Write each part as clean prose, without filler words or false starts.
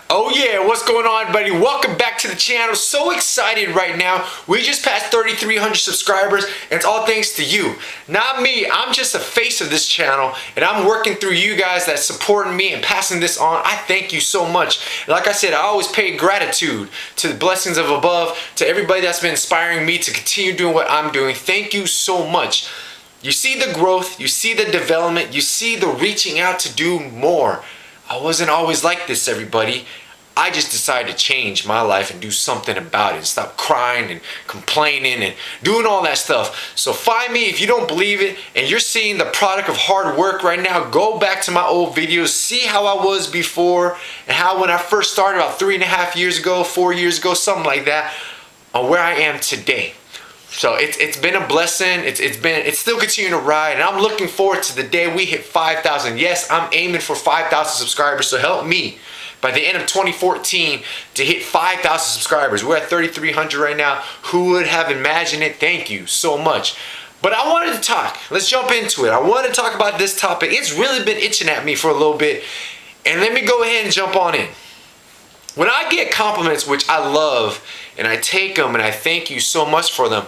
Oh yeah, what's going on, everybody? Welcome back to the channel. So excited right now. We just passed 3,300 subscribers, and it's all thanks to you. Not me, I'm just the face of this channel, and I'm working through you guys that's supporting me and passing this on. I thank you so much. Like I said, I always pay gratitude to the blessings of above, to everybody that's been inspiring me to continue doing what I'm doing. Thank you so much. You see the growth, you see the development, you see the reaching out to do more. I wasn't always like this, everybody. I just decided to change my life and do something about it. Stop crying and complaining and doing all that stuff. So find me if you don't believe it and you're seeing the product of hard work right now. Go back to my old videos, see how I was before and how when I first started about 3.5 years ago, 4 years ago, something like that, on where I am today. So it's been a blessing. It's still continuing to ride, and I'm looking forward to the day we hit 5,000. Yes, I'm aiming for 5,000 subscribers. So help me by the end of 2014 to hit 5,000 subscribers. We're at 3,300 right now. Who would have imagined it? Thank you so much. But I wanted to talk. Let's jump into it. I want to talk about this topic. It's really been itching at me for a little bit, and let me go ahead and jump on in. When I get compliments, which I love, and I take them and I thank you so much for them,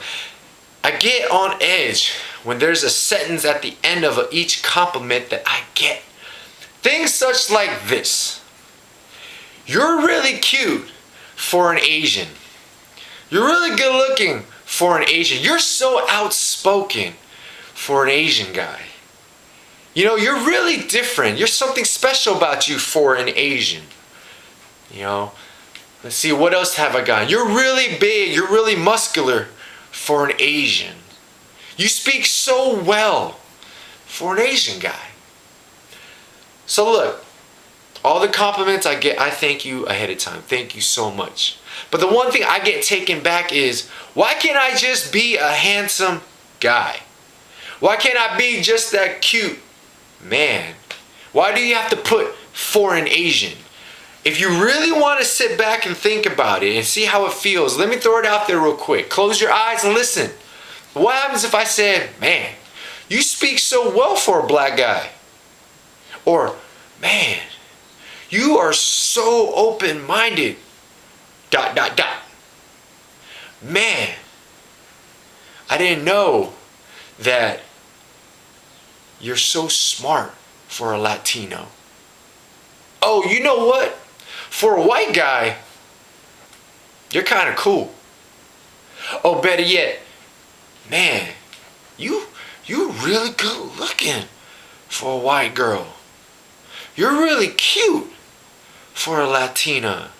I get on edge when there's a sentence at the end of each compliment that I get. Things such like this. You're really cute for an Asian. You're really good looking for an Asian. You're so outspoken for an Asian guy. You know, you're really different. There's something special about you for an Asian. You know, let's see, what else have I got? You're really big, you're really muscular for an Asian. You speak so well for an Asian guy. So look, all the compliments I get, I thank you ahead of time. Thank you so much. But the one thing I get taken back is, why can't I just be a handsome guy? Why can't I be just that cute man? Why do you have to put for an Asian? If you really want to sit back and think about it and see how it feels, let me throw it out there real quick. Close your eyes and listen. What happens if I said, man, you speak so well for a black guy? Or, man, you are so open-minded, ... Man, I didn't know that you're so smart for a Latino. Oh, you know what? For a white guy, you're kind of cool. Oh, better yet, man, you're really good looking for a white girl. You're really cute for a Latina.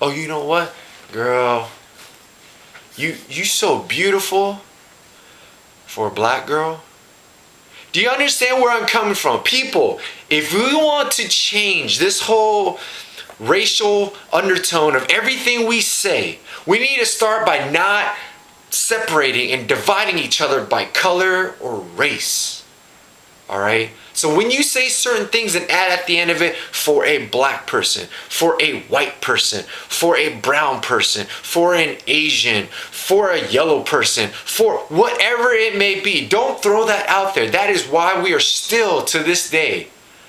Oh, you know what, girl? You so beautiful for a black girl. Do you understand where I'm coming from? People, if we want to change this whole racial undertone of everything we say, we need to start by not separating and dividing each other by color or race. All right? So when you say certain things and add at the end of it, for a black person, for a white person, for a brown person, for an Asian, for a yellow person, for whatever it may be, don't throw that out there. That is why we are still to this day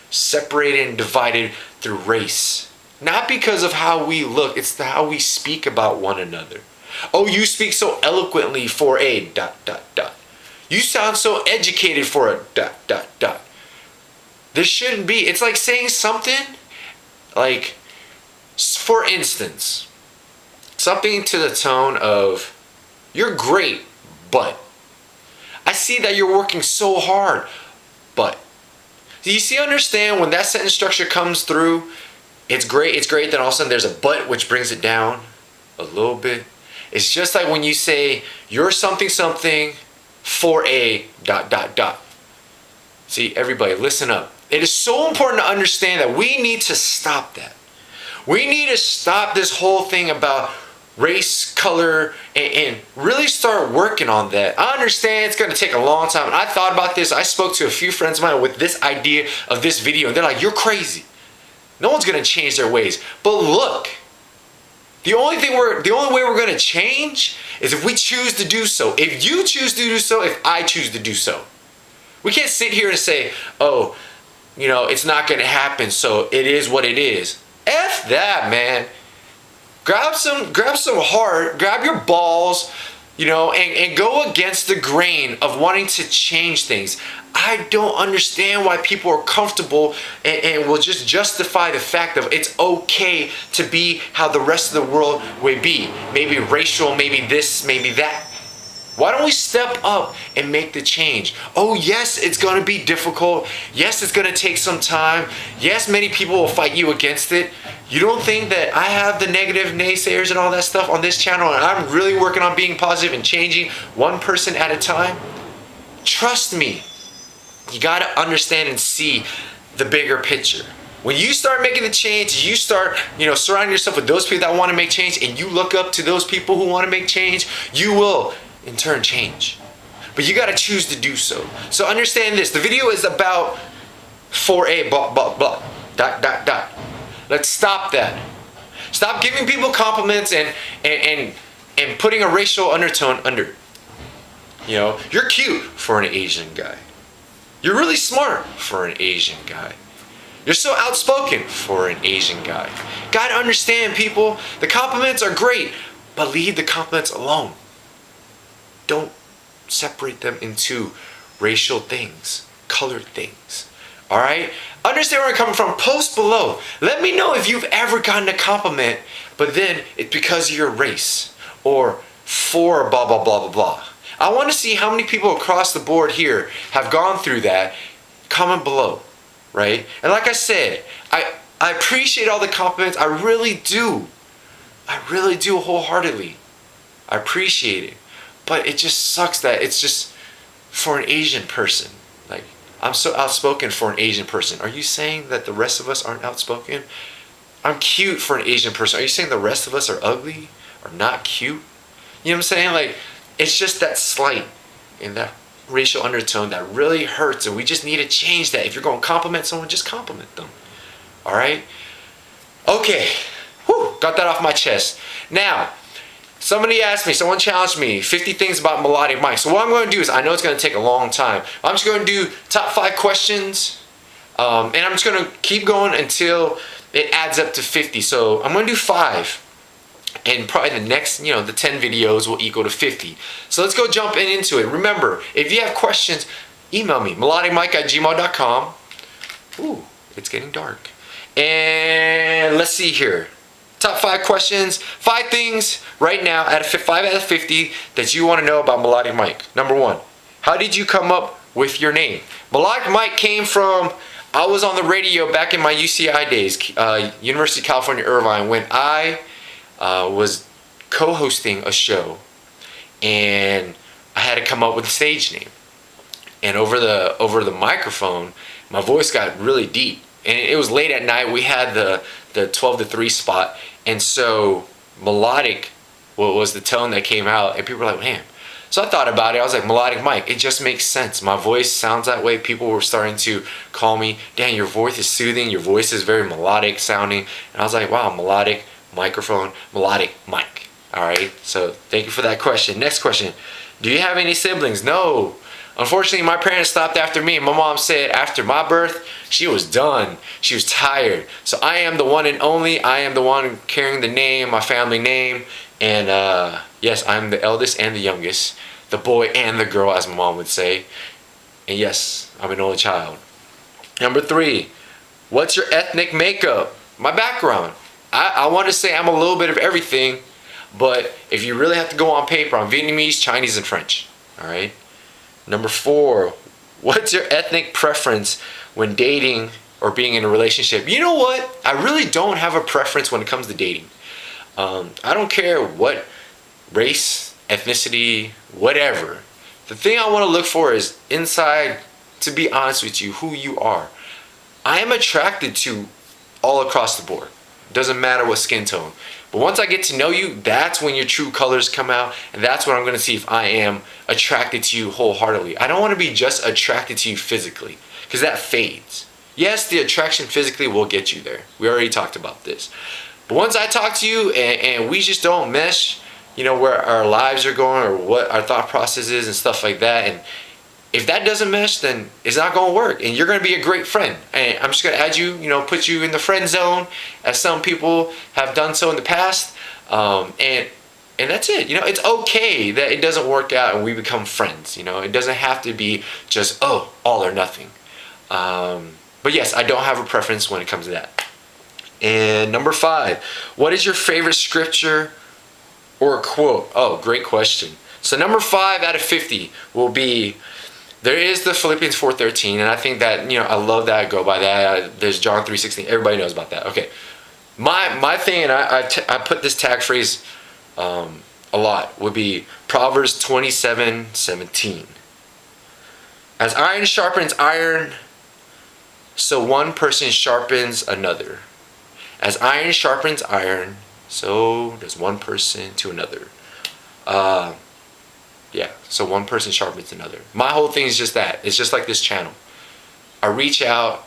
separated and divided through race. Not because of how we look, it's how we speak about one another. Oh, you speak so eloquently for a ... You sound so educated for a ... This shouldn't be. It's like saying something like, for instance, something to the tone of, you're great, but I see that you're working so hard, but. Do you see, understand when that sentence structure comes through, it's great, then all of a sudden there's a but which brings it down a little bit. It's just like when you say, you're something for a ... See, everybody, listen up. It is so important to understand that we need to stop that. We need to stop this whole thing about race, color, and really start working on that. I understand it's going to take a long time. And I thought about this. I spoke to a few friends of mine with this idea of this video, and they're like, you're crazy. No one's going to change their ways. But look, the only way we're going to change is if we choose to do so. If you choose to do so, if I choose to do so. We can't sit here and say, oh, you know, it's not going to happen, so it is what it is. F that, man. Grab some heart, grab your balls, and go against the grain of wanting to change things. I don't understand why people are comfortable and will just justify the fact of it's okay to be how the rest of the world would be. Maybe racial, maybe this, maybe that. Why don't we step up and make the change? Oh, yes, it's going to be difficult. Yes, it's going to take some time. Yes, many people will fight you against it. You don't think that I have the negative naysayers and all that stuff on this channel and I'm really working on being positive and changing one person at a time? Trust me. You got to understand and see the bigger picture. When you start making the change, you start, surrounding yourself with those people that want to make change, and you look up to those people who want to make change, you will in turn change. But you got to choose to do so. So understand this. The video is about 4A blah blah blah dot dot dot. Let's stop that. Stop giving people compliments and putting a racial undertone under. You're cute for an Asian guy. You're really smart for an Asian guy. You're so outspoken for an Asian guy. Gotta understand, people, the compliments are great, but leave the compliments alone. Don't separate them into racial things, colored things. Alright? Understand where I'm coming from. Post below. Let me know if you've ever gotten a compliment, but then it's because of your race or for blah blah blah blah blah. I want to see how many people across the board here have gone through that. Comment below, right? And like I said, I appreciate all the compliments. I really do. I really do wholeheartedly. I appreciate it. But it just sucks that it's just for an Asian person. Like, I'm so outspoken for an Asian person. Are you saying that the rest of us aren't outspoken? I'm cute for an Asian person. Are you saying the rest of us are ugly or not cute? You know what I'm saying? Like, it's just that slight and that racial undertone that really hurts, and we just need to change that. If you're going to compliment someone, just compliment them. All right? Okay. Whew, got that off my chest. Now, somebody asked me, someone challenged me, 50 things about melodic mic. So what I'm going to do is, I know it's going to take a long time. I'm just going to do top 5 questions, and I'm just going to keep going until it adds up to 50. So I'm going to do 5. And probably the next, the 10 videos will equal to 50. So let's go jump into it. Remember, if you have questions, email me, melodicmic@gmail.com. Ooh, it's getting dark. And let's see here. Top 5 questions, 5 things right now, 5 out of 50 that you want to know about Melodic Mic. Number 1, how did you come up with your name? Melodic Mic came from, I was on the radio back in my UCI days, University of California, Irvine, when I was co-hosting a show, and I had to come up with a stage name. And over the microphone, my voice got really deep, and it was late at night. We had the 12 to 3 spot, and so melodic was the tone that came out, and people were like, man. So I thought about it. I was like, Melodic Mic, it just makes sense. My voice sounds that way. People were starting to call me, Dan, your voice is soothing, your voice is very melodic sounding. And I was like, wow, melodic microphone, Melodic Mic. Alright, so thank you for that question. Next question, do you have any siblings? No. Unfortunately, my parents stopped after me. My mom said after my birth, she was done. She was tired. So I am the one and only. I am the one carrying the name, my family name. And yes, I'm the eldest and the youngest. The boy and the girl, as my mom would say. And yes, I'm an only child. Number 3, what's your ethnic makeup? My background. I want to say I'm a little bit of everything, but if you really have to go on paper, I'm Vietnamese, Chinese, and French. Alright? Number 4, what's your ethnic preference when dating or being in a relationship? You know what? I really don't have a preference when it comes to dating. I don't care what race, ethnicity, whatever. The thing I want to look for is inside, to be honest with you, who you are. I am attracted to all across the board. Doesn't matter what skin tone. But once I get to know you, that's when your true colors come out, and that's when I'm going to see if I am attracted to you wholeheartedly. I don't want to be just attracted to you physically, because that fades. Yes, the attraction physically will get you there. We already talked about this. But once I talk to you and we just don't mesh, where our lives are going or what our thought process is and stuff like that, and if that doesn't mesh, then it's not going to work, and you're going to be a great friend. And I'm just going to add you, put you in the friend zone, as some people have done so in the past. And that's it. It's okay that it doesn't work out and we become friends. It doesn't have to be just, all or nothing. But yes, I don't have a preference when it comes to that. And number 5, what is your favorite scripture or quote? Oh, great question. So number 5 out of 50 will be, there is the Philippians 4:13, and I think that, I love that. I go by that. There's John 3:16. Everybody knows about that. Okay. My thing, and I put this tag phrase a lot, would be Proverbs 27:17. As iron sharpens iron, so one person sharpens another. As iron sharpens iron, so does one person to another. So one person sharpens another. My whole thing is just that. It's just like this channel. I reach out,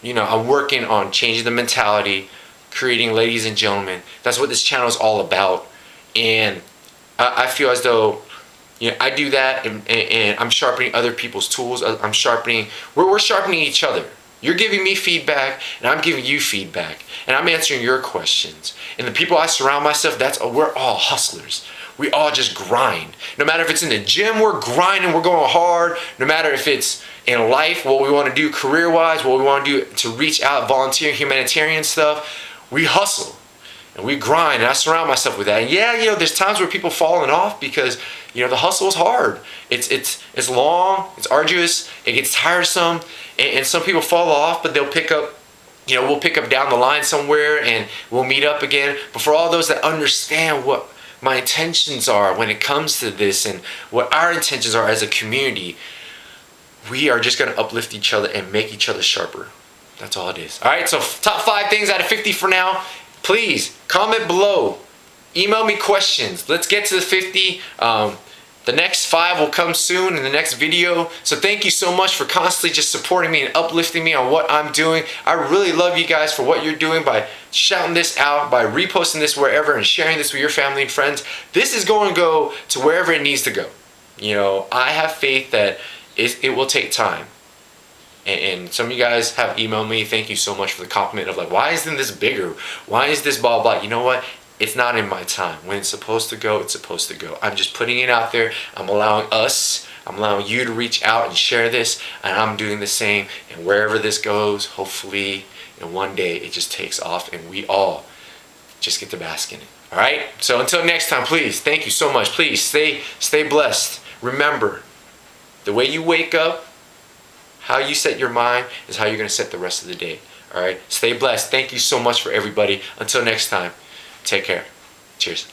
I'm working on changing the mentality, creating ladies and gentlemen. That's what this channel is all about. And I feel as though, I do that, and I'm sharpening other people's tools. We're sharpening each other. You're giving me feedback, and I'm giving you feedback, and I'm answering your questions. And the people I surround myself, we're all hustlers. We all just grind. No matter if it's in the gym, we're grinding, we're going hard. No matter if it's in life, what we want to do career-wise, what we want to do to reach out, volunteer, humanitarian stuff, we hustle and we grind. And I surround myself with that. And yeah, there's times where people falling off because, the hustle is hard. It's long, it's arduous, it gets tiresome, and some people fall off, but they'll pick up. We'll pick up down the line somewhere and we'll meet up again. But for all those that understand what my intentions are when it comes to this and what our intentions are as a community, we are just going to uplift each other and make each other sharper. That's all it is. All right, so top 5 things out of 50 for now. Please comment below. Email me questions. Let's get to the 50. The next 5 will come soon in the next video. So thank you so much for constantly just supporting me and uplifting me on what I'm doing. I really love you guys for what you're doing by shouting this out, by reposting this wherever and sharing this with your family and friends. This is going to go to wherever it needs to go. I have faith that it will take time. And some of you guys have emailed me. Thank you so much for the compliment of like, why isn't this bigger? Why is this blah, blah? You know what? It's not in my time. When it's supposed to go, it's supposed to go. I'm just putting it out there. I'm allowing you to reach out and share this, and I'm doing the same. And wherever this goes, hopefully, one day it just takes off, and we all just get to bask in it. All right? So until next time, please, thank you so much. Please stay blessed. Remember, the way you wake up, how you set your mind is how you're going to set the rest of the day. All right? Stay blessed. Thank you so much for everybody. Until next time. Take care. Cheers.